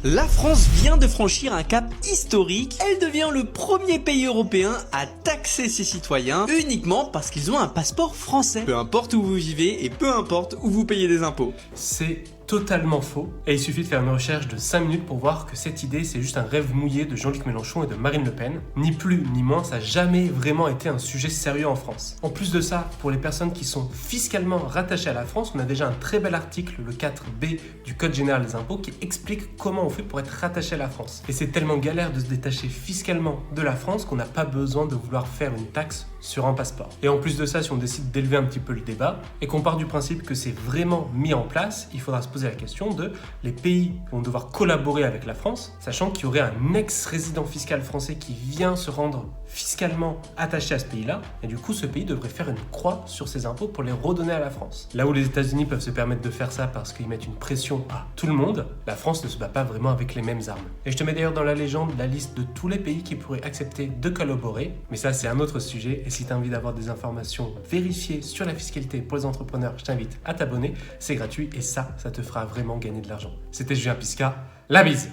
La France vient de franchir un cap historique. Elle devient le premier pays européen à taxer ses citoyens uniquement parce qu'ils ont un passeport français. Peu importe où vous vivez et peu importe où vous payez des impôts. C'est totalement faux et il suffit de faire une recherche de 5 minutes pour voir que cette idée c'est juste un rêve mouillé de Jean-Luc Mélenchon et de Marine Le Pen. Ni plus ni moins, ça n'a jamais vraiment été un sujet sérieux en France. En plus de ça, pour les personnes qui sont fiscalement rattachées à la France, on a déjà un très bel article, le 4B du Code général des impôts, qui explique comment on fait pour être rattaché à la France. Et c'est tellement galère de se détacher fiscalement de la France qu'on n'a pas besoin de vouloir faire une taxe sur un passeport. Et en plus de ça, si on décide d'élever un petit peu le débat et qu'on part du principe que c'est vraiment mis en place, il faudra se poser la question de les pays vont devoir collaborer avec la France, sachant qu'il y aurait un ex-résident fiscal français qui vient se rendre fiscalement attaché à ce pays-là, et du coup ce pays devrait faire une croix sur ses impôts pour les redonner à la France. Là où les États-Unis peuvent se permettre de faire ça parce qu'ils mettent une pression à tout le monde, la France ne se bat pas vraiment avec les mêmes armes. Et je te mets d'ailleurs dans la légende la liste de tous les pays qui pourraient accepter de collaborer, mais ça c'est un autre sujet, et si tu as envie d'avoir des informations vérifiées sur la fiscalité pour les entrepreneurs, je t'invite à t'abonner, c'est gratuit et ça te fera vraiment gagner de l'argent. C'était Julien Pisca, la bise!